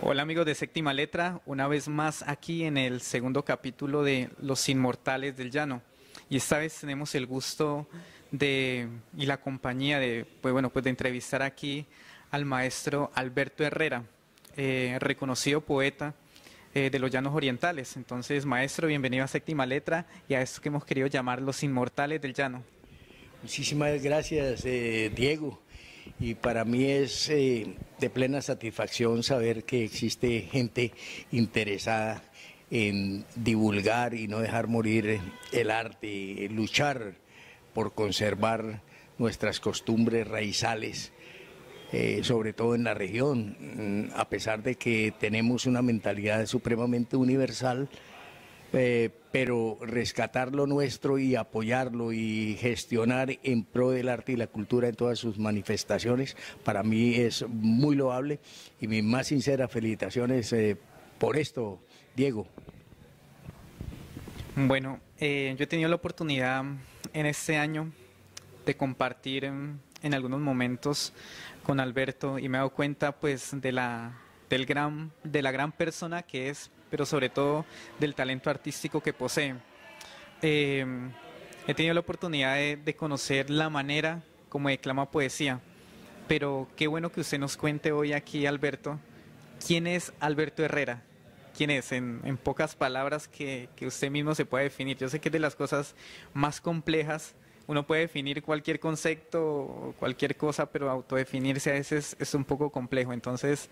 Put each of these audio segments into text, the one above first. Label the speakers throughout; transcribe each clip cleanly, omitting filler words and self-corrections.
Speaker 1: Hola amigos de Séptima Letra, una vez más aquí en el segundo capítulo de Los Inmortales del Llano. Y esta vez tenemos el gusto y la compañía de entrevistar aquí al maestro Alberto Herrera, reconocido poeta de los Llanos Orientales. Entonces, maestro, bienvenido a Séptima Letra y a esto que hemos querido llamar Los Inmortales del Llano.
Speaker 2: Muchísimas gracias, Diego. Y para mí es de plena satisfacción saber que existe gente interesada en divulgar y no dejar morir el arte, luchar por conservar nuestras costumbres raizales, sobre todo en la región, a pesar de que tenemos una mentalidad supremamente universal. Pero rescatar lo nuestro y apoyarlo y gestionar en pro del arte y la cultura en todas sus manifestaciones, para mí es muy loable y mis más sinceras felicitaciones por esto, Diego.
Speaker 1: Bueno, yo he tenido la oportunidad en este año de compartir en algunos momentos con Alberto y me he dado cuenta pues de de la gran persona que es, pero sobre todo del talento artístico que posee. Eh, He tenido la oportunidad de conocer la manera como declama poesía, pero qué bueno que usted nos cuente hoy aquí, Alberto, quién es Alberto Herrera. ¿Quién es? En pocas palabras que usted mismo se puede definir. Yo sé que es de las cosas más complejas. Uno puede definir cualquier concepto, cualquier cosa, pero autodefinirse a veces es un poco complejo. Entonces,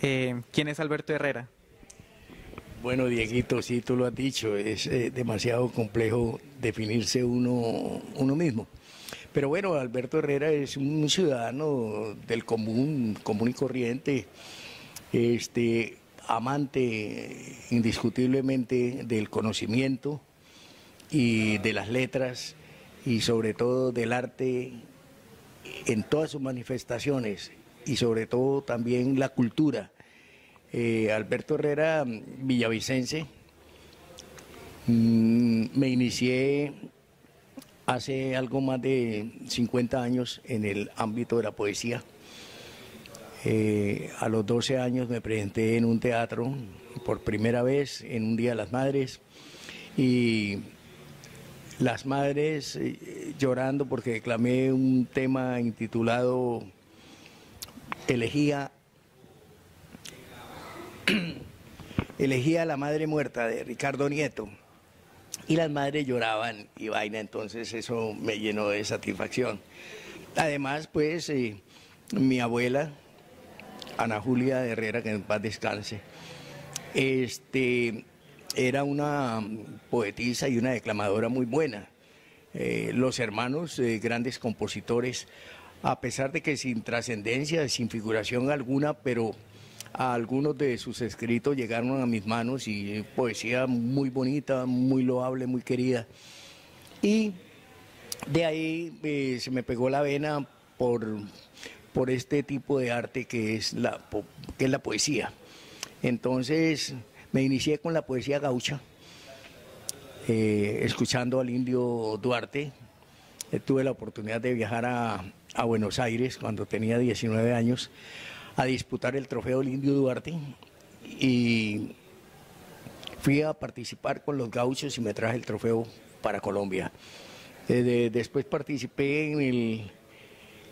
Speaker 1: ¿quién es Alberto Herrera?
Speaker 2: Bueno, Dieguito, sí, tú lo has dicho, es demasiado complejo definirse uno mismo. Pero bueno, Alberto Herrera es un ciudadano del común y corriente, amante indiscutiblemente del conocimiento y de las letras y sobre todo del arte en todas sus manifestaciones y sobre todo también la cultura. Alberto Herrera, villavicense, me inicié hace algo más de 50 años en el ámbito de la poesía. A los 12 años me presenté en un teatro por primera vez en un Día de las Madres y las madres llorando porque declamé un tema intitulado Elegía a la madre muerta de Ricardo Nieto y las madres lloraban y vaina, entonces eso me llenó de satisfacción. Además, pues, mi abuela, Ana Julia Herrera, que en paz descanse, era una poetisa y una declamadora muy buena. Los hermanos, grandes compositores, a pesar de que sin trascendencia, sin figuración alguna, pero a algunos de sus escritos llegaron a mis manos y poesía muy bonita, muy loable, muy querida. Y de ahí se me pegó la vena por este tipo de arte que es la poesía. Entonces me inicié con la poesía gaucha, escuchando al Indio Duarte. Tuve la oportunidad de viajar a Buenos Aires cuando tenía 19 años a disputar el trofeo del Indio Duarte y fui a participar con los gauchos y me traje el trofeo para Colombia. Después participé en el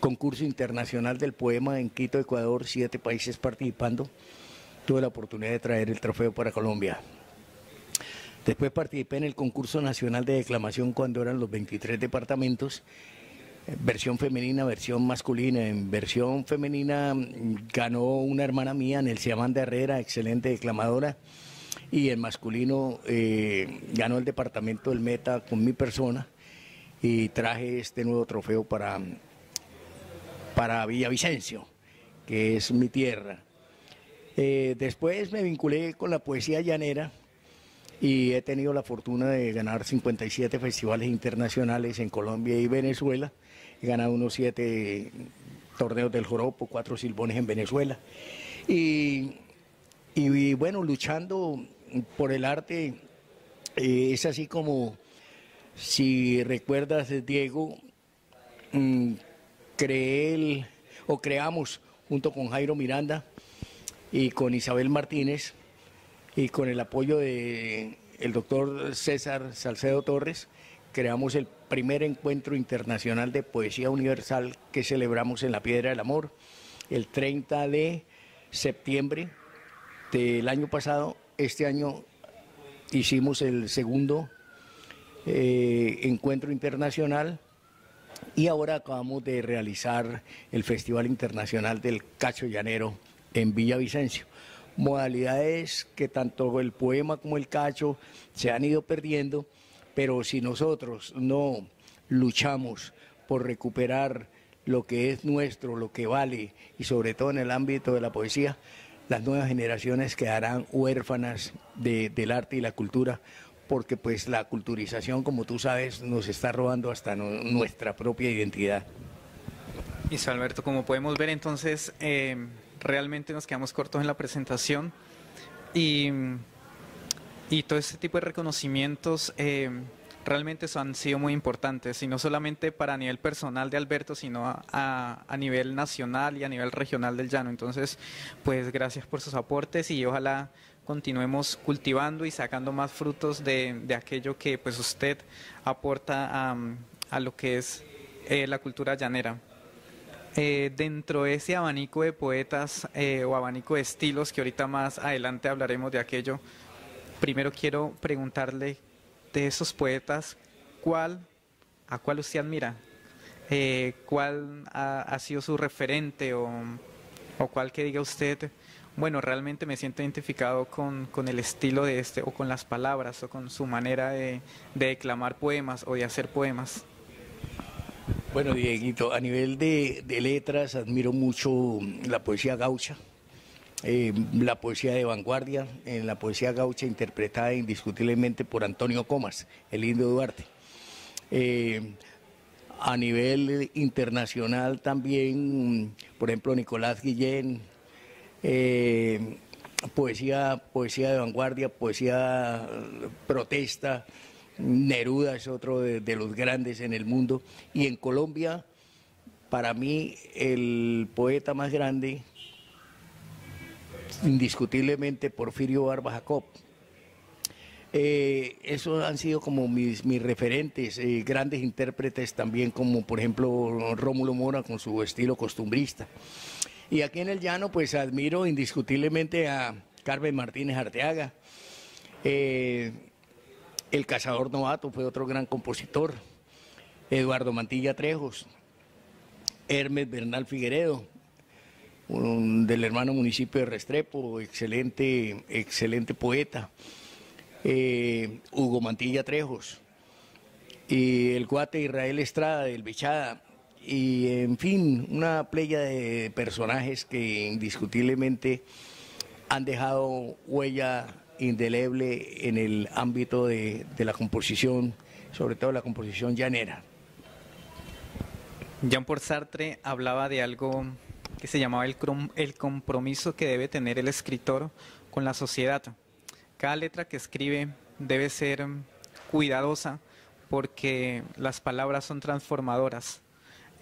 Speaker 2: concurso internacional del poema en Quito, Ecuador, 7 países participando. Tuve la oportunidad de traer el trofeo para Colombia. Después participé en el concurso nacional de declamación cuando eran los 23 departamentos, versión femenina, versión masculina. En versión femenina ganó una hermana mía, Nelcy Amanda Herrera, excelente declamadora, y en masculino ganó el departamento del Meta con mi persona y traje este nuevo trofeo para Villavicencio, que es mi tierra. Después me vinculé con la poesía llanera y he tenido la fortuna de ganar 57 festivales internacionales en Colombia y Venezuela. He ganado unos 7 torneos del joropo, 4 silbones en Venezuela. Y bueno, luchando por el arte, es así como, si recuerdas, Diego, creamos junto con Jairo Miranda y con Isabel Martínez y con el apoyo de el doctor César Salcedo Torres, creamos el primer encuentro internacional de poesía universal que celebramos en la Piedra del Amor el 30 de septiembre del año pasado. Este año hicimos el segundo encuentro internacional y ahora acabamos de realizar el Festival Internacional del Cacho Llanero en Villavicencio. Modalidades que tanto el poema como el cacho se han ido perdiendo, pero si nosotros no luchamos por recuperar lo que es nuestro, lo que vale, y sobre todo en el ámbito de la poesía, las nuevas generaciones quedarán huérfanas del arte y la cultura, porque pues la culturización, como tú sabes, nos está robando hasta nuestra propia identidad.
Speaker 1: Listo, Alberto, como podemos ver entonces, realmente nos quedamos cortos en la presentación y, y todo este tipo de reconocimientos realmente han sido muy importantes, y no solamente para a nivel personal de Alberto, sino a nivel nacional y a nivel regional del Llano. Entonces, pues gracias por sus aportes y ojalá continuemos cultivando y sacando más frutos de aquello que pues usted aporta a lo que es la cultura llanera. Dentro de ese abanico de poetas o abanico de estilos, que ahorita más adelante hablaremos de aquello, primero quiero preguntarle de esos poetas, ¿a cuál usted admira? ¿Cuál ha sido su referente o cuál que diga usted, bueno, realmente me siento identificado con el estilo de este, o con las palabras, o con su manera de declamar poemas o de hacer poemas?
Speaker 2: Bueno, Dieguito, a nivel de letras admiro mucho la poesía gaucha, la poesía de vanguardia, en la poesía gaucha interpretada indiscutiblemente por Antonio Comas, el Indio Duarte. A nivel internacional también, por ejemplo, Nicolás Guillén, poesía de vanguardia, poesía protesta. Neruda es otro de los grandes en el mundo. Y en Colombia, para mí, el poeta más grande, indiscutiblemente, Porfirio Barba Jacob. Esos han sido como mis referentes, grandes intérpretes también, como por ejemplo Rómulo Mora con su estilo costumbrista. Y aquí en el Llano, pues admiro indiscutiblemente a Carmen Martínez Arteaga. El Cazador Novato fue otro gran compositor, Eduardo Mantilla Trejos, Hermes Bernal Figueredo, del hermano municipio de Restrepo, excelente poeta, Hugo Mantilla Trejos, y el Guate Israel Estrada del Bichada, y en fin, una playa de personajes que indiscutiblemente han dejado huella indeleble en el ámbito de la composición, sobre todo la composición llanera.
Speaker 1: Jean-Paul Sartre hablaba de algo que se llamaba el compromiso que debe tener el escritor con la sociedad. Cada letra que escribe debe ser cuidadosa porque las palabras son transformadoras.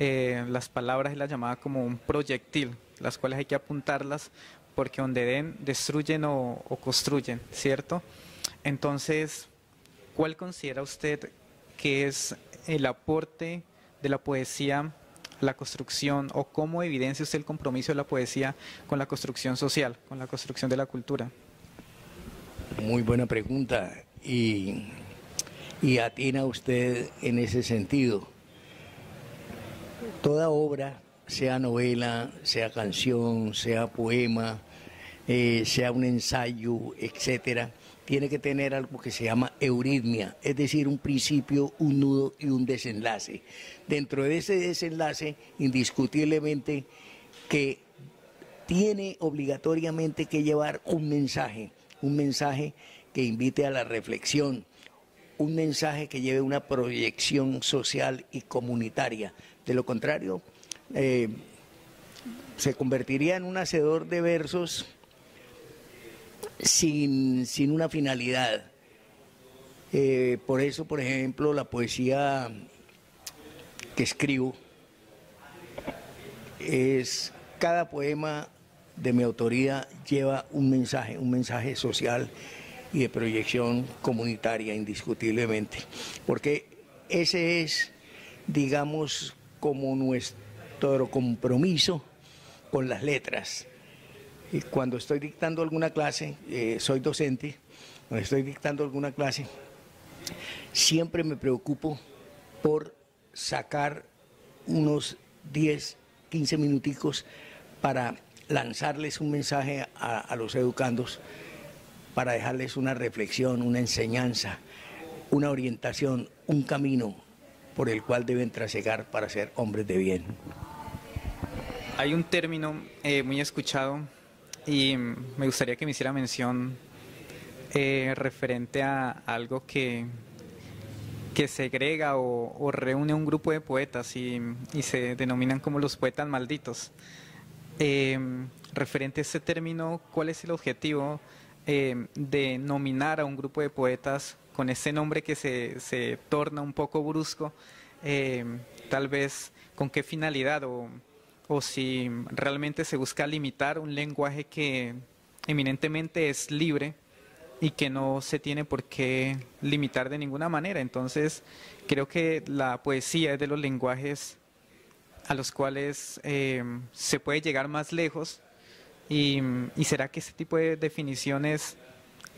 Speaker 1: Las palabras es la llamada como un proyectil, las cuales hay que apuntarlas porque donde den, destruyen o construyen, ¿cierto? Entonces, ¿cuál considera usted que es el aporte de la poesía a la construcción, o cómo evidencia usted el compromiso de la poesía con la construcción social, con la construcción de la cultura?
Speaker 2: Muy buena pregunta, y atina usted en ese sentido. Toda obra, sea novela, sea canción, sea poema, sea un ensayo, etcétera, tiene que tener algo que se llama euritmia, es decir, un principio, un nudo y un desenlace. Dentro de ese desenlace, indiscutiblemente, que tiene obligatoriamente que llevar un mensaje que invite a la reflexión, un mensaje que lleve una proyección social y comunitaria. De lo contrario, se convertiría en un hacedor de versos sin una finalidad. Por eso, por ejemplo, la poesía que escribo cada poema de mi autoría lleva un mensaje social y de proyección comunitaria indiscutiblemente, porque ese es, digamos, como nuestro compromiso con las letras. Y cuando estoy dictando alguna clase, soy docente, cuando estoy dictando alguna clase, siempre me preocupo por sacar unos 10, 15 minuticos para lanzarles un mensaje a los educandos, para dejarles una reflexión, una enseñanza, una orientación, un camino por el cual deben trasegar para ser hombres de bien.
Speaker 1: Hay un término muy escuchado y me gustaría que me hiciera mención referente a algo que segrega o reúne a un grupo de poetas y se denominan como los poetas malditos. Referente a este término, ¿cuál es el objetivo de nominar a un grupo de poetas con ese nombre que se torna un poco brusco? Tal vez con qué finalidad o si realmente se busca limitar un lenguaje que eminentemente es libre y que no se tiene por qué limitar de ninguna manera. Entonces, creo que la poesía es de los lenguajes a los cuales se puede llegar más lejos y ¿será que ese tipo de definiciones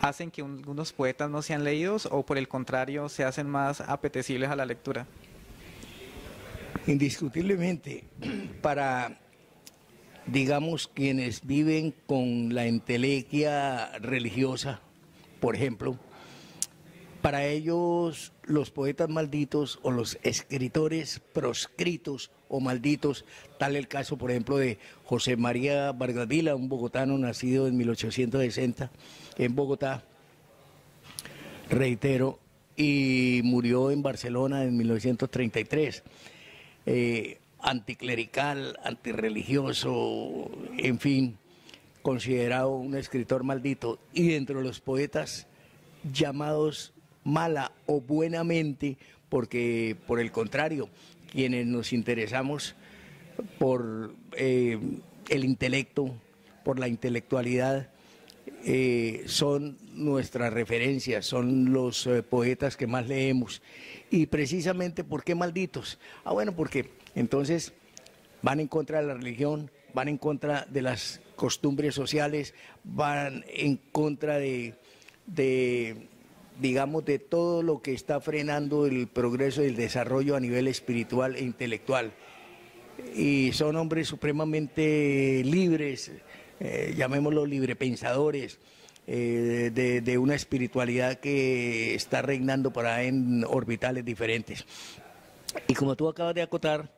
Speaker 1: hacen que algunos poetas no sean leídos o por el contrario se hacen más apetecibles a la lectura?
Speaker 2: Indiscutiblemente, para, digamos, quienes viven con la entelequia religiosa, por ejemplo, para ellos los poetas malditos o los escritores proscritos o malditos, tal el caso, por ejemplo, de José María Vargas Vila, un bogotano nacido en 1860 en Bogotá, reitero, y murió en Barcelona en 1933. Anticlerical, antirreligioso, en fin, considerado un escritor maldito, y dentro de los poetas llamados mala o buenamente, porque por el contrario, quienes nos interesamos por el intelecto, por la intelectualidad, son nuestras referencias, son los poetas que más leemos. Y precisamente, ¿por qué malditos? Bueno, porque entonces van en contra de la religión, van en contra de las costumbres sociales, van en contra digamos, de todo lo que está frenando el progreso y el desarrollo a nivel espiritual e intelectual. Y son hombres supremamente libres, llamémoslo librepensadores, de una espiritualidad que está reinando por ahí en orbitales diferentes. Y como tú acabas de acotar,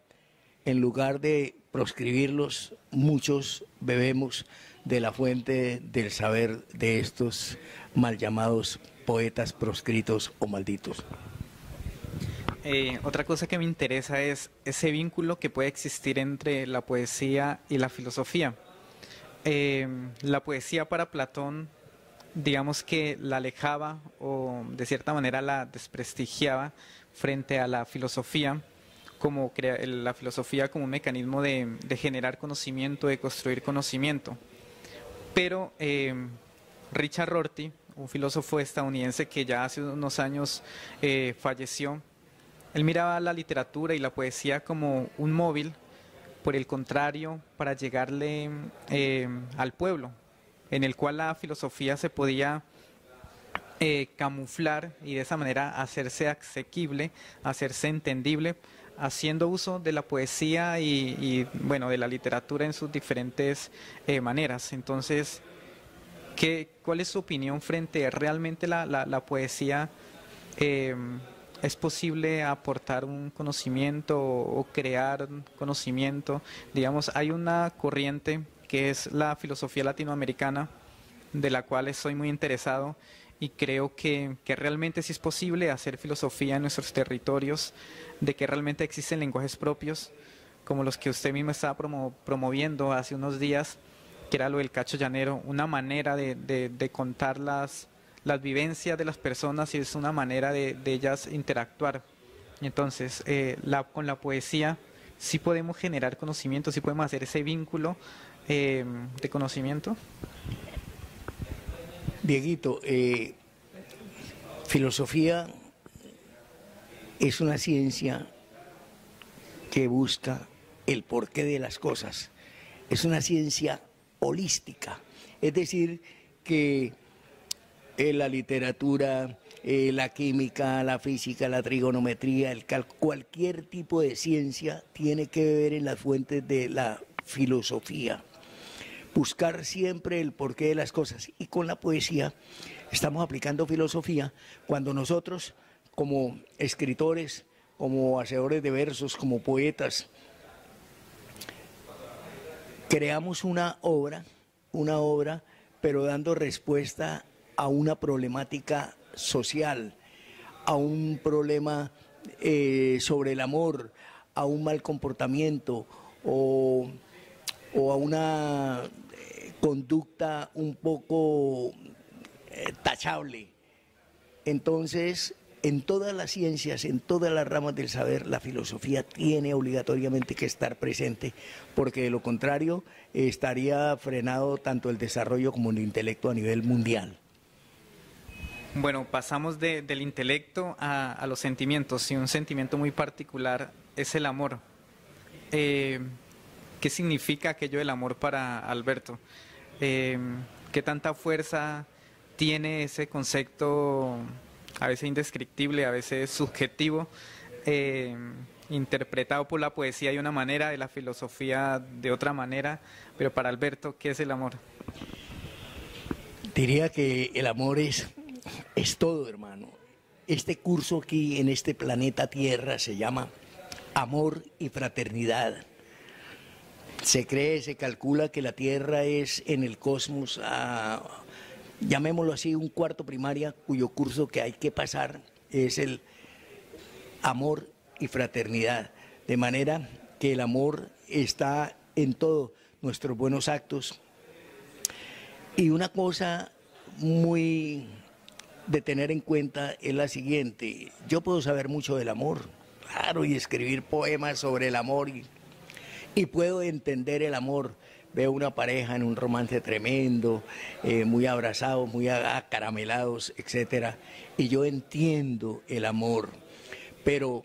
Speaker 2: en lugar de proscribirlos, muchos bebemos de la fuente del saber de estos mal llamados poetas proscritos o malditos.
Speaker 1: Otra cosa que me interesa es ese vínculo que puede existir entre la poesía y la filosofía. La poesía para Platón, digamos que la alejaba o de cierta manera la desprestigiaba frente a la filosofía, como la filosofía como un mecanismo de generar conocimiento, de construir conocimiento. Pero Richard Rorty, un filósofo estadounidense que ya hace unos años falleció, él miraba la literatura y la poesía como un móvil, por el contrario, para llegarle al pueblo, en el cual la filosofía se podía camuflar y de esa manera hacerse asequible, hacerse entendible, haciendo uso de la poesía bueno, de la literatura en sus diferentes maneras. Entonces, ¿cuál es su opinión frente a realmente la poesía? ¿Es posible aportar un conocimiento o crear conocimiento? Digamos, hay una corriente que es la filosofía latinoamericana, de la cual estoy muy interesado y creo que realmente sí es posible hacer filosofía en nuestros territorios, de que realmente existen lenguajes propios, como los que usted mismo estaba promoviendo hace unos días, que era lo del cacho llanero, una manera de contar las vivencias de las personas y es una manera de ellas interactuar. Entonces, con la poesía sí podemos generar conocimiento, sí podemos hacer ese vínculo de conocimiento.
Speaker 2: Dieguito, filosofía es una ciencia que busca el porqué de las cosas. Es una ciencia holística, es decir, que la literatura, la química, la física, la trigonometría, el cálculo, cualquier tipo de ciencia tiene que ver en las fuentes de la filosofía. Buscar siempre el porqué de las cosas. Y con la poesía estamos aplicando filosofía cuando nosotros, como escritores, como hacedores de versos, como poetas, creamos una obra, pero dando respuesta a una problemática social, a un problema sobre el amor, a un mal comportamiento o a una conducta un poco tachable. Entonces, en todas las ciencias, en todas las ramas del saber, la filosofía tiene obligatoriamente que estar presente, porque de lo contrario estaría frenado tanto el desarrollo como el intelecto a nivel mundial.
Speaker 1: Bueno, pasamos del intelecto a los sentimientos, y un sentimiento muy particular es el amor. ¿Qué significa aquello del amor para Alberto? ¿Qué tanta fuerza tiene ese concepto, a veces indescriptible, a veces subjetivo, interpretado por la poesía de una manera, de la filosofía de otra manera? Pero para Alberto, ¿qué es el amor?
Speaker 2: Diría que el amor es todo, hermano. Este curso aquí en este planeta Tierra se llama Amor y Fraternidad. Se cree, se calcula que la Tierra es en el cosmos, llamémoslo así, un cuarto primaria, cuyo curso que hay que pasar es el amor y fraternidad. De manera que el amor está en todos nuestros buenos actos. Y una cosa muy de tener en cuenta es la siguiente: yo puedo saber mucho del amor, claro, y escribir poemas sobre el amor, y puedo entender el amor. Veo una pareja en un romance tremendo, muy abrazados, muy acaramelados, etcétera, y yo entiendo el amor, pero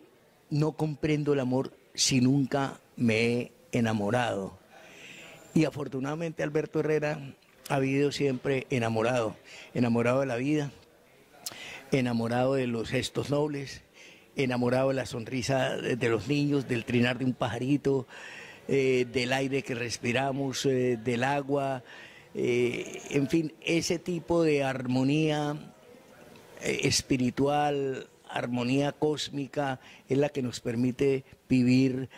Speaker 2: no comprendo el amor si nunca me he enamorado. Y afortunadamente Alberto Herrera ha vivido siempre enamorado de la vida, enamorado de los gestos nobles, enamorado de la sonrisa de los niños, del trinar de un pajarito, del aire que respiramos, del agua, en fin, ese tipo de armonía espiritual, armonía cósmica, es la que nos permite vivir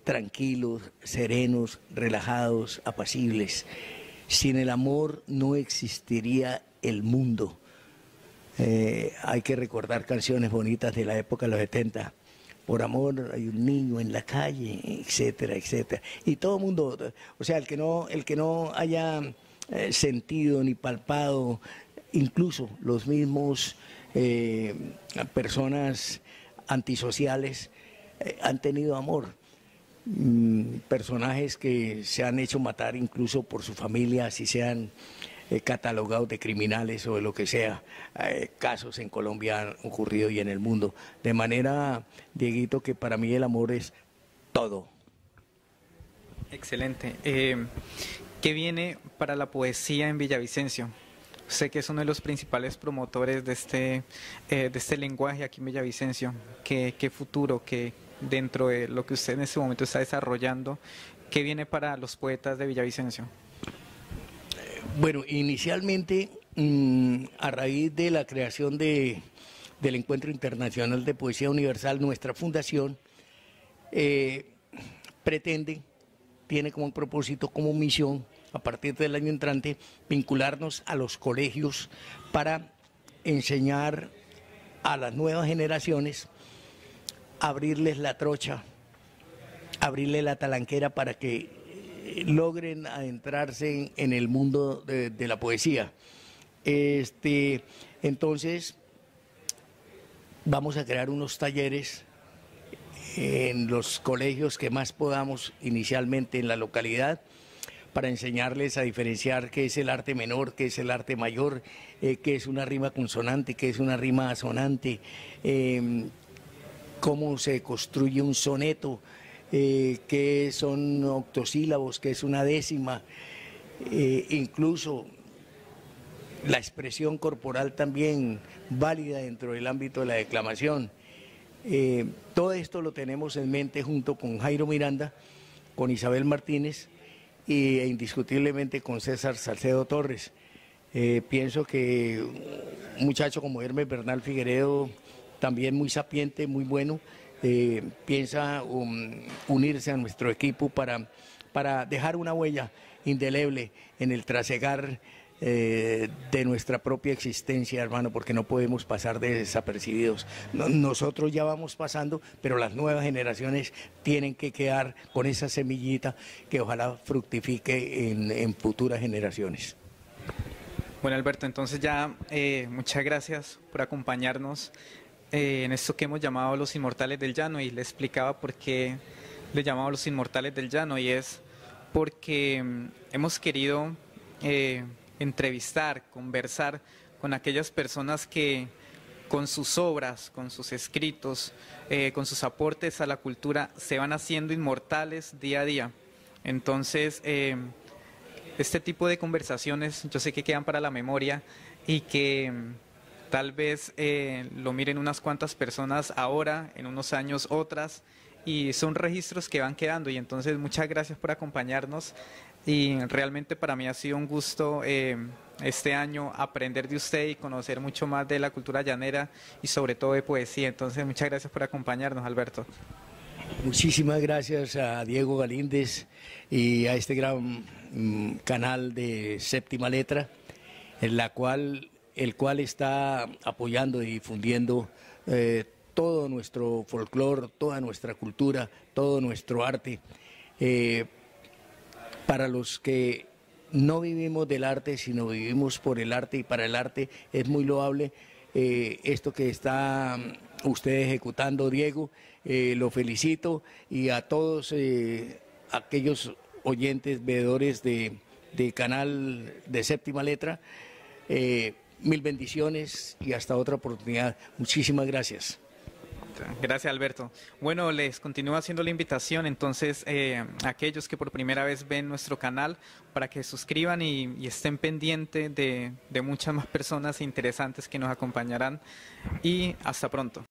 Speaker 2: tranquilos, serenos, relajados, apacibles. Sin el amor no existiría el mundo. Hay que recordar canciones bonitas de la época de los 70. Por amor hay un niño en la calle, etcétera, etcétera. Y todo el mundo, o sea, el que no haya sentido ni palpado, incluso los mismos personas antisociales han tenido amor. Personajes que se han hecho matar incluso por su familia, así sean catalogados de criminales o de lo que sea. Casos en Colombia han ocurrido y en el mundo. De manera, Dieguito, que para mí el amor es todo.
Speaker 1: Excelente. ¿Qué viene para la poesía en Villavicencio? Sé que es uno de los principales promotores de este lenguaje aquí en Villavicencio. ¿Qué futuro, qué dentro de lo que usted en este momento está desarrollando, qué viene para los poetas de Villavicencio?
Speaker 2: Bueno, inicialmente, a raíz de la creación del Encuentro Internacional de Poesía Universal, nuestra fundación tiene como propósito, como misión, a partir del año entrante, vincularnos a los colegios para enseñar a las nuevas generaciones, abrirles la trocha, abrirles la talanquera para que logren adentrarse en el mundo de la poesía. Entonces, vamos a crear unos talleres en los colegios que más podamos inicialmente en la localidad, para enseñarles a diferenciar qué es el arte menor, qué es el arte mayor, qué es una rima consonante, qué es una rima asonante, cómo se construye un soneto, qué son octosílabos, qué es una décima, incluso la expresión corporal también válida dentro del ámbito de la declamación. Todo esto lo tenemos en mente junto con Jairo Miranda, con Isabel Martínez e indiscutiblemente con César Salcedo Torres. Pienso que un muchacho como Hermes Bernal Figueredo, también muy sapiente, muy bueno, piensa unirse a nuestro equipo para dejar una huella indeleble en el trasegar de nuestra propia existencia, hermano, porque no podemos pasar desapercibidos. Nosotros ya vamos pasando, pero las nuevas generaciones tienen que quedar con esa semillita que ojalá fructifique en futuras generaciones.
Speaker 1: Bueno, Alberto, entonces ya muchas gracias por acompañarnos en esto que hemos llamado Los Inmortales del Llano, y le explicaba por qué le llamamos Los Inmortales del Llano, y es porque hemos querido entrevistar, conversar con aquellas personas que con sus obras, con sus escritos, con sus aportes a la cultura se van haciendo inmortales día a día. Entonces, este tipo de conversaciones yo sé que quedan para la memoria y que tal vez lo miren unas cuantas personas ahora, en unos años otras, y son registros que van quedando. Y entonces muchas gracias por acompañarnos, y realmente para mí ha sido un gusto este año aprender de usted y conocer mucho más de la cultura llanera y sobre todo de poesía. Entonces muchas gracias por acompañarnos, Alberto.
Speaker 2: Muchísimas gracias a Diego Galíndez y a este gran canal de Séptima Letra, el cual está apoyando y difundiendo todo nuestro folclore, toda nuestra cultura, todo nuestro arte. Para los que no vivimos del arte, sino vivimos por el arte y para el arte, es muy loable esto que está usted ejecutando, Diego. Lo felicito, y a todos aquellos oyentes, veedores de canal de Séptima Letra, mil bendiciones y hasta otra oportunidad. Muchísimas gracias.
Speaker 1: Gracias, Alberto. Bueno, les continúo haciendo la invitación entonces a aquellos que por primera vez ven nuestro canal para que suscriban y estén pendientes de muchas más personas interesantes que nos acompañarán, y hasta pronto.